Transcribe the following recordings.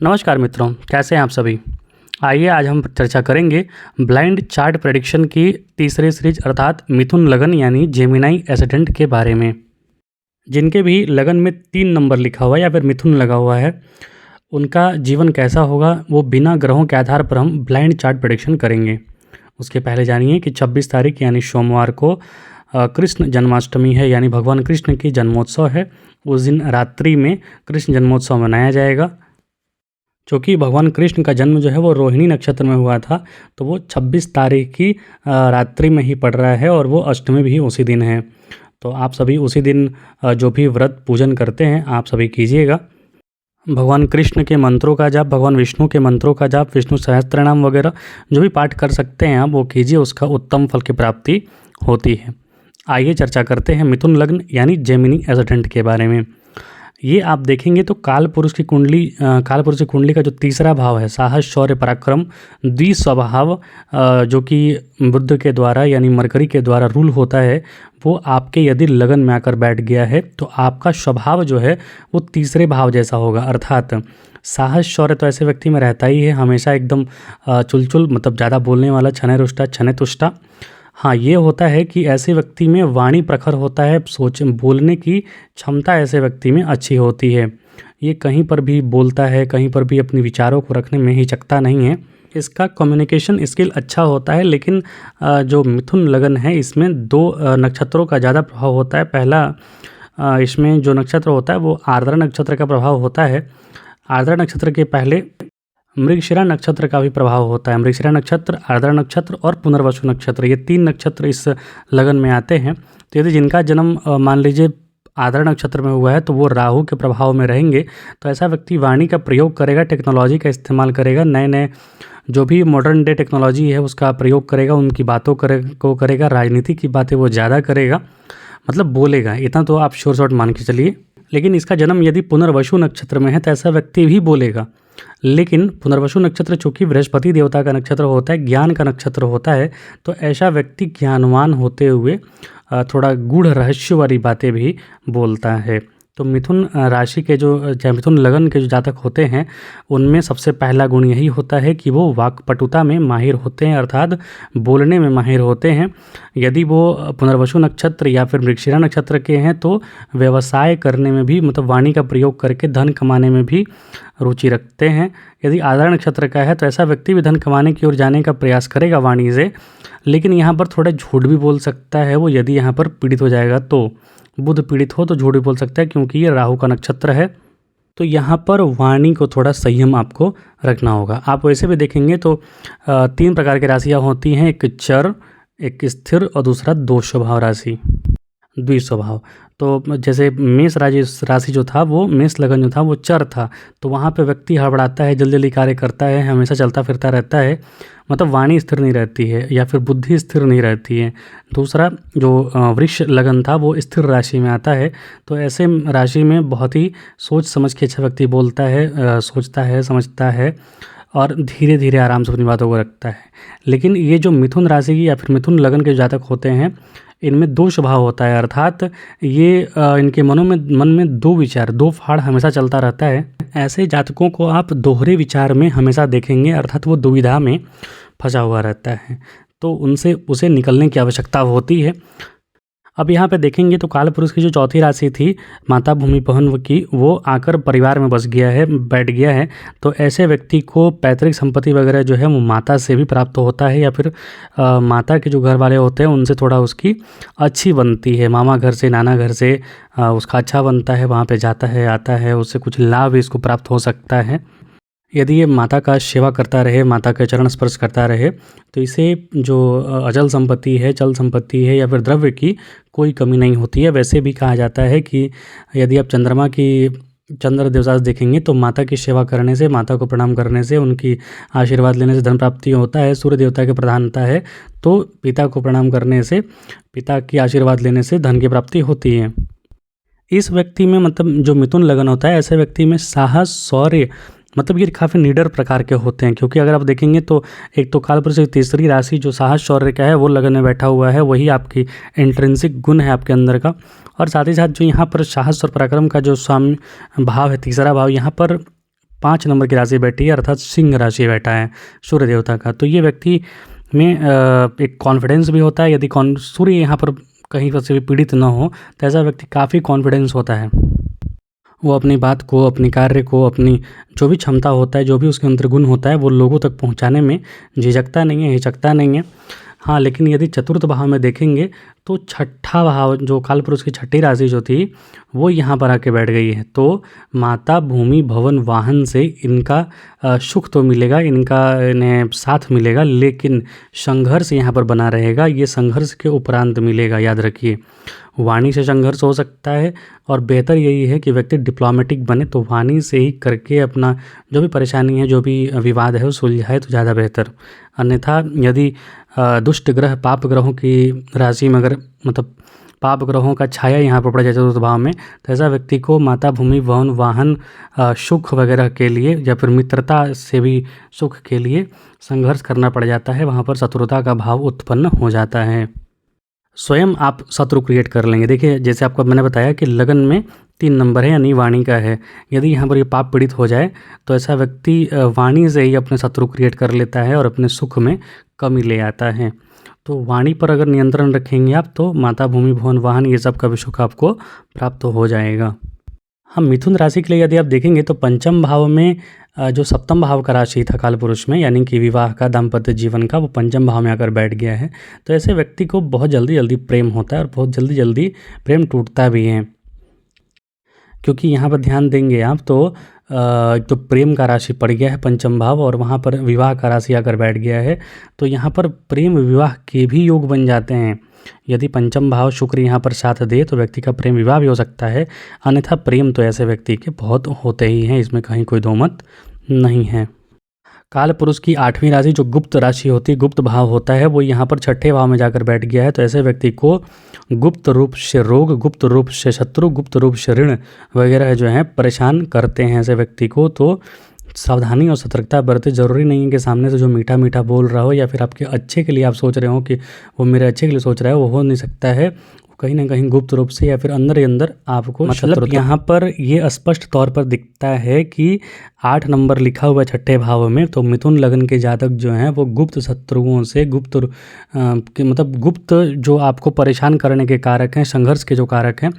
नमस्कार मित्रों, कैसे हैं आप सभी। आइए आज हम चर्चा करेंगे ब्लाइंड चार्ट प्रेडिक्शन की तीसरे सीरीज अर्थात मिथुन लगन यानी जेमिनाई एसेंडेंट के बारे में। जिनके भी लगन में 3 नंबर लिखा हुआ है या फिर मिथुन लगा हुआ है, उनका जीवन कैसा होगा वो बिना ग्रहों के आधार पर हम ब्लाइंड चार्ट प्रेडिक्शन करेंगे। उसके पहले जानिए कि 26 तारीख यानी सोमवार को कृष्ण जन्माष्टमी है, यानी भगवान कृष्ण की जन्मोत्सव है। उस दिन रात्रि में कृष्ण जन्मोत्सव मनाया जाएगा। क्योंकि भगवान कृष्ण का जन्म जो है वो रोहिणी नक्षत्र में हुआ था, तो वो 26 तारीख की रात्रि में ही पड़ रहा है और वो अष्टमी भी उसी दिन है। तो आप सभी उसी दिन जो भी व्रत पूजन करते हैं आप सभी कीजिएगा। भगवान कृष्ण के मंत्रों का जाप, भगवान विष्णु के मंत्रों का जाप, विष्णु सहस्त्रनाम वगैरह जो भी पाठ कर सकते हैं आप वो कीजिए, उसका उत्तम फल की प्राप्ति होती है। आइए चर्चा करते हैं मिथुन लग्न यानी जेमिनी एसेंडेंट के बारे में। ये आप देखेंगे तो काल पुरुष की कुंडली का जो तीसरा भाव है साहस शौर्य पराक्रम द्विस्वभाव, जो कि बुध के द्वारा यानी मरकरी के द्वारा रूल होता है, वो आपके यदि लगन में आकर बैठ गया है तो आपका स्वभाव जो है वो तीसरे भाव जैसा होगा। अर्थात साहस शौर्य तो ऐसे व्यक्ति में रहता ही है, हमेशा एकदम चुलचुल, मतलब ज़्यादा बोलने वाला, छने रुष्टा छने तुष्टा। हाँ, ये होता है कि ऐसे व्यक्ति में वाणी प्रखर होता है, बोलने की क्षमता ऐसे व्यक्ति में अच्छी होती है। ये कहीं पर भी बोलता है, कहीं पर भी अपने विचारों को रखने में हिचकता नहीं है। इसका कम्युनिकेशन स्किल अच्छा होता है। लेकिन जो मिथुन लगन है इसमें 2 नक्षत्रों का ज़्यादा प्रभाव होता है। पहला इसमें जो नक्षत्र होता है वो आर्द्रा नक्षत्र का प्रभाव होता है। आर्द्रा नक्षत्र के पहले मृगशिरा नक्षत्र का भी प्रभाव होता है। मृगशिरा नक्षत्र, आर्द्रा नक्षत्र और पुनर्वसु नक्षत्र, ये 3 नक्षत्र इस लगन में आते हैं। तो यदि जिनका जन्म मान लीजिए आर्द्रा नक्षत्र में हुआ है तो वो राहु के प्रभाव में रहेंगे, तो ऐसा व्यक्ति वाणी का प्रयोग करेगा, टेक्नोलॉजी का इस्तेमाल करेगा, नए नए जो भी मॉडर्न डे टेक्नोलॉजी है उसका प्रयोग करेगा, उनकी बातों को करेगा, राजनीति की बातें वो ज़्यादा करेगा, मतलब बोलेगा। इतना तो आप श्योर शॉर्ट मान के चलिए। लेकिन इसका जन्म यदि पुनर्वसु नक्षत्र में है तो ऐसा व्यक्ति भी बोलेगा। लेकिन पुनर्वसु नक्षत्र चूँकि बृहस्पति देवता का नक्षत्र होता है, ज्ञान का नक्षत्र होता है, तो ऐसा व्यक्ति ज्ञानवान होते हुए थोड़ा गूढ़ रहस्य वाली बातें भी बोलता है। तो मिथुन राशि के मिथुन लगन के जो जातक होते हैं उनमें सबसे पहला गुण यही होता है कि वो वाक्पटुता में माहिर होते हैं, अर्थात बोलने में माहिर होते हैं। यदि वो पुनर्वसु नक्षत्र या फिर मृगशिरा नक्षत्र के हैं तो व्यवसाय करने में भी, मतलब वाणी का प्रयोग करके धन कमाने में भी रुचि रखते हैं। यदि आर्द्रा नक्षत्र का है तो ऐसा व्यक्ति भी धन कमाने की ओर जाने का प्रयास करेगा वाणी से, लेकिन यहाँ पर थोड़ा झूठ भी बोल सकता है वो, यदि यहाँ पर पीड़ित हो जाएगा तो। बुध पीड़ित हो तो झूठ भी बोल सकता है क्योंकि ये राहु का नक्षत्र है। तो यहाँ पर वाणी को थोड़ा संयम आपको रखना होगा। आप वैसे भी देखेंगे तो 3 प्रकार की राशियाँ होती हैं, एक चर, एक स्थिर और दूसरा 2 स्वभाव राशि, द्विस्वभाव। तो जैसे मेष राशि जो था, वो मेष लगन जो था वो चर था, तो वहाँ पे व्यक्ति हड़बड़ाता है, जल्दी जल्दी कार्य करता है, हमेशा चलता फिरता रहता है, मतलब वाणी स्थिर नहीं रहती है या फिर बुद्धि स्थिर नहीं रहती है। दूसरा जो वृष लगन था वो स्थिर राशि में आता है, तो ऐसे राशि में बहुत ही सोच समझ के अच्छा व्यक्ति बोलता है, सोचता है, समझता है और धीरे धीरे आराम से अपनी बातों को रखता है। लेकिन ये जो मिथुन राशि की या फिर मिथुन लगन के जातक होते हैं इनमें 2 स्वभाव होता है, अर्थात ये इनके मन में 2 विचार, 2 फाड़ हमेशा चलता रहता है। ऐसे जातकों को आप दोहरे विचार में हमेशा देखेंगे, अर्थात वो दुविधा में फंसा हुआ रहता है, तो उसे निकलने की आवश्यकता होती है। अब यहाँ पे देखेंगे तो काल पुरुष की जो चौथी राशि थी माता भूमि पहन की, वो आकर परिवार में बस गया है, बैठ गया है। तो ऐसे व्यक्ति को पैतृक संपत्ति वगैरह जो है वो माता से भी प्राप्त होता है, या फिर माता के जो घर वाले होते हैं उनसे थोड़ा उसकी अच्छी बनती है। मामा घर से, नाना घर से उसका अच्छा बनता है, वहाँ पे जाता है, आता है, उससे कुछ लाभ इसको प्राप्त हो सकता है। यदि ये माता का सेवा करता रहे, माता के चरण स्पर्श करता रहे, तो इसे जो अचल संपत्ति है, चल संपत्ति है या फिर द्रव्य की कोई कमी नहीं होती है। वैसे भी कहा जाता है कि यदि आप चंद्र देवदास देखेंगे तो माता की सेवा करने से, माता को प्रणाम करने से, उनकी आशीर्वाद लेने से धन प्राप्ति होता है। सूर्य देवता की प्रधानता है, तो पिता को प्रणाम करने से, पिता की आशीर्वाद लेने से धन की प्राप्ति होती है। इस व्यक्ति में, मतलब जो मिथुन लगन होता है, ऐसे व्यक्ति में साहस शौर्य, मतलब ये काफ़ी निडर प्रकार के होते हैं। क्योंकि अगर आप देखेंगे तो एक तो कालपुरुष की तीसरी राशि जो साहस शौर्य का है वो लगन में बैठा हुआ है, वही आपकी इंट्रिंसिक गुण है आपके अंदर का। और साथ ही साथ जो यहाँ पर साहस और पराक्रम का जो स्वामी भाव है, तीसरा भाव, यहाँ पर 5 नंबर की राशि बैठी है, अर्थात सिंह राशि बैठा है सूर्य देवता का। तो ये व्यक्ति में एक कॉन्फिडेंस भी होता है। यदि सूर्य यहाँ पर कहीं पर से भी पीड़ित न हो तो ऐसा व्यक्ति काफ़ी कॉन्फिडेंस होता है। वो अपनी बात को, अपनी कार्य को, अपनी जो भी क्षमता होता है, जो भी उसके अंदर गुण होता है, वो लोगों तक पहुँचाने में झिझकता नहीं है, हिचकता नहीं है। हाँ, लेकिन यदि चतुर्थ भाव में देखेंगे तो छठा भाव, जो कालपुरुष की छठी राशि जो थी, वो यहाँ पर आके बैठ गई है। तो माता, भूमि, भवन, वाहन से इनका सुख तो मिलेगा, इन्हें साथ मिलेगा, लेकिन संघर्ष यहाँ पर बना रहेगा। ये संघर्ष के उपरांत मिलेगा, याद रखिए। वाणी से संघर्ष हो सकता है और बेहतर यही है कि व्यक्ति डिप्लोमेटिक बने, तो वाणी से ही करके अपना जो भी परेशानी है, जो भी विवाद है, वो सुलझाए तो ज़्यादा बेहतर। अन्यथा यदि दुष्ट ग्रह, पाप ग्रहों की राशि में अगर मतलब पाप ग्रहों का छाया यहाँ पर पड़ जाए चतुर्थ भाव में, तो ऐसा व्यक्ति को माता, भूमि, भवन, वाहन, सुख वगैरह के लिए या फिर मित्रता से भी सुख के लिए संघर्ष करना पड़ जाता है। वहाँ पर शत्रुता का भाव उत्पन्न हो जाता है। स्वयं आप शत्रु क्रिएट कर लेंगे। देखिए, जैसे आपको मैंने बताया कि लगन में 3 नंबर है, यानी वाणी का है। यदि यहाँ पर ये पाप पीड़ित हो जाए तो ऐसा व्यक्ति वाणी से ही अपने शत्रु क्रिएट कर लेता है और अपने सुख में कमी ले आता है। तो वाणी पर अगर नियंत्रण रखेंगे आप, तो माता, भूमि, भवन, वाहन, ये सब का भी सुख आपको प्राप्त हो जाएगा। हम मिथुन राशि के लिए यदि आप देखेंगे तो पंचम भाव में जो सप्तम भाव का राशि था कालपुरुष में, यानी कि विवाह का, दाम्पत्य जीवन का, वो पंचम भाव में आकर बैठ गया है। तो ऐसे व्यक्ति को बहुत जल्दी जल्दी प्रेम होता है और बहुत जल्दी जल्दी प्रेम टूटता भी है। क्योंकि यहाँ पर ध्यान देंगे आप तो प्रेम का राशि पड़ गया है पंचम भाव, और वहाँ पर विवाह का राशि आकर बैठ गया है। तो यहाँ पर प्रेम विवाह के भी योग बन जाते हैं। यदि पंचम भाव शुक्र यहाँ पर साथ दे तो व्यक्ति का प्रेम विवाह भी हो सकता है। अन्यथा प्रेम तो ऐसे व्यक्ति के बहुत होते ही हैं, इसमें कहीं कोई दो मत नहीं है। काल पुरुष की 8वीं राशि जो गुप्त राशि होती है, गुप्त भाव होता है, वो यहाँ पर छठे भाव में जाकर बैठ गया है। तो ऐसे व्यक्ति को गुप्त रूप से रोग, गुप्त रूप से शत्रु, गुप्त रूप से ऋण वगैरह जो है परेशान करते हैं ऐसे व्यक्ति को। तो सावधानी और सतर्कता बरते। ज़रूरी नहीं है कि सामने से जो मीठा मीठा बोल रहा हो या फिर आपके अच्छे के लिए आप सोच रहे हो कि वो मेरे अच्छे के लिए सोच रहा है, वो हो नहीं सकता है। कहीं ना कहीं गुप्त रूप से या फिर अंदर ही अंदर आपको मतलब यहाँ पर ये स्पष्ट तौर पर दिखता है कि 8 नंबर लिखा हुआ छठे भाव में। तो मिथुन लगन के जातक जो हैं वो गुप्त शत्रुओं से, मतलब गुप्त जो आपको परेशान करने के कारक हैं, संघर्ष के जो कारक हैं,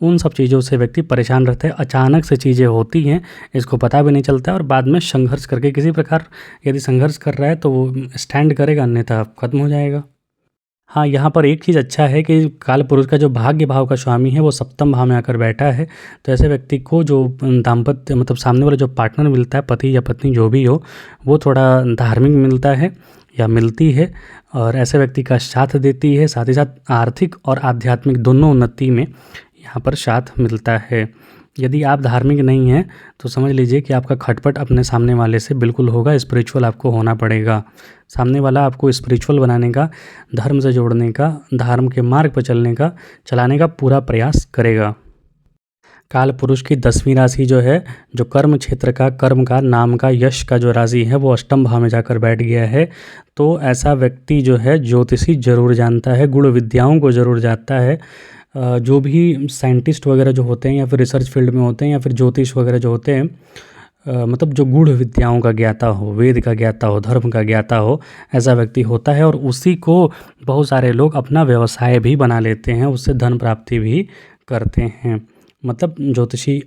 उन सब चीज़ों से व्यक्ति परेशान रहते हैं। अचानक से चीज़ें होती हैं, इसको पता भी नहीं चलता है, और बाद में संघर्ष करके किसी प्रकार यदि संघर्ष कर रहा है तो वो स्टैंड करेगा, अन्यथा खत्म हो जाएगा। हाँ, यहाँ पर एक चीज़ अच्छा है कि काल पुरुष का जो भाग्य भाव का स्वामी है वो सप्तम भाव में आकर बैठा है। तो ऐसे व्यक्ति को जो दाम्पत्य मतलब सामने वाला जो पार्टनर मिलता है, पति या पत्नी जो भी हो, वो थोड़ा धार्मिक मिलता है या मिलती है और ऐसे व्यक्ति का साथ देती है। साथ ही साथ आर्थिक और आध्यात्मिक दोनों उन्नति में यहाँ पर साथ मिलता है। यदि आप धार्मिक नहीं हैं तो समझ लीजिए कि आपका खटपट अपने सामने वाले से बिल्कुल होगा। स्पिरिचुअल आपको होना पड़ेगा। सामने वाला आपको स्पिरिचुअल बनाने का, धर्म से जोड़ने का, धर्म के मार्ग पर चलाने का पूरा प्रयास करेगा। काल पुरुष की 10वीं राशि जो है, जो कर्म क्षेत्र का, कर्म का, नाम का, यश का जो राशि है, वो अष्टम भाव में जाकर बैठ गया है। तो ऐसा व्यक्ति जो है ज्योतिषी जरूर जानता है, गुण विद्याओं को जरूर जानता है। जो भी साइंटिस्ट वगैरह जो होते हैं या फिर रिसर्च फील्ड में होते हैं या फिर ज्योतिष वगैरह जो होते हैं, मतलब जो गूढ़ विद्याओं का ज्ञाता हो, वेद का ज्ञाता हो, धर्म का ज्ञाता हो, ऐसा व्यक्ति होता है। और उसी को बहुत सारे लोग अपना व्यवसाय भी बना लेते हैं, उससे धन प्राप्ति भी करते हैं। मतलब ज्योतिषी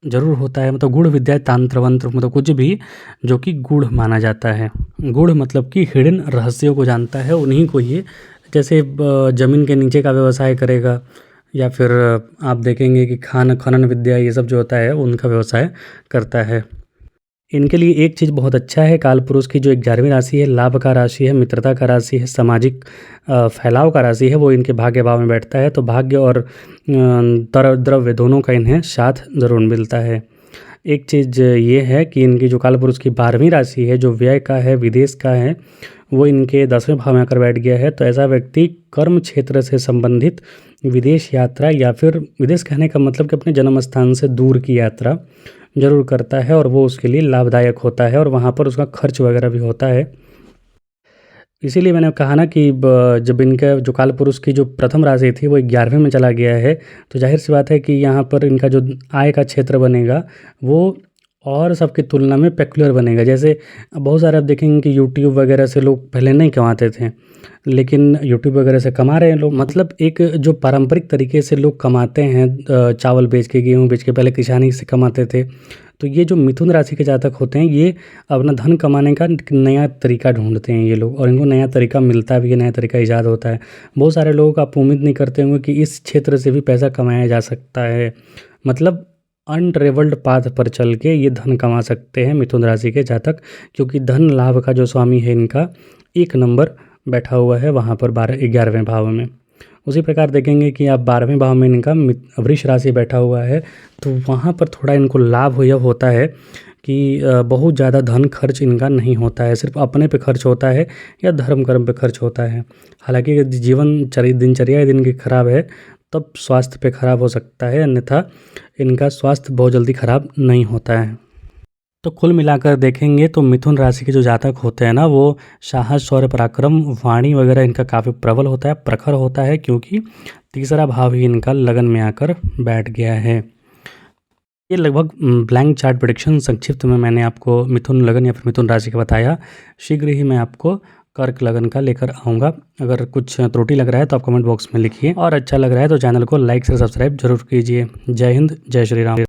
जरूर होता है, मतलब गूढ़ विद्या, तंत्र वंत्र, मतलब कुछ भी जो कि गूढ़ माना जाता है। गूढ़ मतलब कि हिडन रहस्यों को जानता है, उन्हीं को ये, जैसे ज़मीन के नीचे का व्यवसाय करेगा या फिर आप देखेंगे कि खनन विद्या, ये सब जो होता है उनका व्यवसाय करता है। इनके लिए एक चीज़ बहुत अच्छा है, काल पुरुष की जो 11वीं राशि है, लाभ का राशि है, मित्रता का राशि है, सामाजिक फैलाव का राशि है, वो इनके भाग्य भाव में बैठता है। तो भाग्य और द्रव्य दोनों का इन्हें साथ ज़रूर मिलता है। एक चीज़ ये है कि इनकी जो काल पुरुष की 12वीं राशि है, जो व्यय का है, विदेश का है, वो इनके 10वें भाव में आकर बैठ गया है। तो ऐसा व्यक्ति कर्म क्षेत्र से संबंधित विदेश यात्रा, या फिर विदेश कहने का मतलब कि अपने जन्म स्थान से दूर की यात्रा जरूर करता है, और वो उसके लिए लाभदायक होता है और वहाँ पर उसका खर्च वगैरह भी होता है। इसीलिए मैंने कहा ना कि जब इनका जो काल पुरुष की जो प्रथम राशि थी वो 11वें में चला गया है, तो जाहिर सी बात है कि यहाँ पर इनका जो आय का क्षेत्र बनेगा वो और सबकी तुलना में पेक्युलर बनेगा। जैसे बहुत सारे आप देखेंगे कि यूट्यूब वगैरह से लोग पहले नहीं कमाते थे, लेकिन यूट्यूब वगैरह से कमा रहे हैं लोग। मतलब एक जो पारंपरिक तरीके से लोग कमाते हैं, चावल बेच के, गेहूँ बेच के, पहले किसानी से कमाते थे। तो ये जो मिथुन राशि के जातक होते हैं, ये अपना धन कमाने का नया तरीका ढूंढते हैं ये लोग, और इनको नया तरीका मिलता भी है, नया तरीका ईजाद होता है। बहुत सारे लोग आप उम्मीद नहीं करते होंगे कि इस क्षेत्र से भी पैसा कमाया जा सकता है। मतलब अनट्रेवल्ड पाथ पर चल के ये धन कमा सकते हैं मिथुन राशि के जातक, क्योंकि धन लाभ का जो स्वामी है इनका 1 नंबर बैठा हुआ है वहाँ पर 11वें भाव में। उसी प्रकार देखेंगे कि आप 12वें भाव में इनका वृष राशि बैठा हुआ है, तो वहाँ पर थोड़ा इनको लाभ यह होता है कि बहुत ज़्यादा धन खर्च इनका नहीं होता है, सिर्फ अपने पे खर्च होता है या धर्म कर्म पे खर्च होता है। हालांकि यदि दिनचर्या दिन की खराब है तब स्वास्थ्य पे खराब हो सकता है, अन्यथा इनका स्वास्थ्य बहुत जल्दी खराब नहीं होता है। तो कुल मिलाकर देखेंगे तो मिथुन राशि के जो जातक होते हैं ना, वो साहस, शौर्य, पराक्रम, वाणी वगैरह इनका काफ़ी प्रबल होता है, प्रखर होता है, क्योंकि तीसरा भाव ही इनका लगन में आकर बैठ गया है। ये लगभग ब्लैंक चार्ट प्रेडिक्शन संक्षिप्त में मैंने आपको मिथुन लगन या फिर मिथुन राशि का बताया। शीघ्र ही मैं आपको कर्क लगन का लेकर आऊँगा। अगर कुछ त्रुटि लग रहा है तो आप कमेंट बॉक्स में लिखिए, और अच्छा लग रहा है तो चैनल को लाइक से सब्सक्राइब जरूर कीजिए। जय हिंद, जय श्री राम।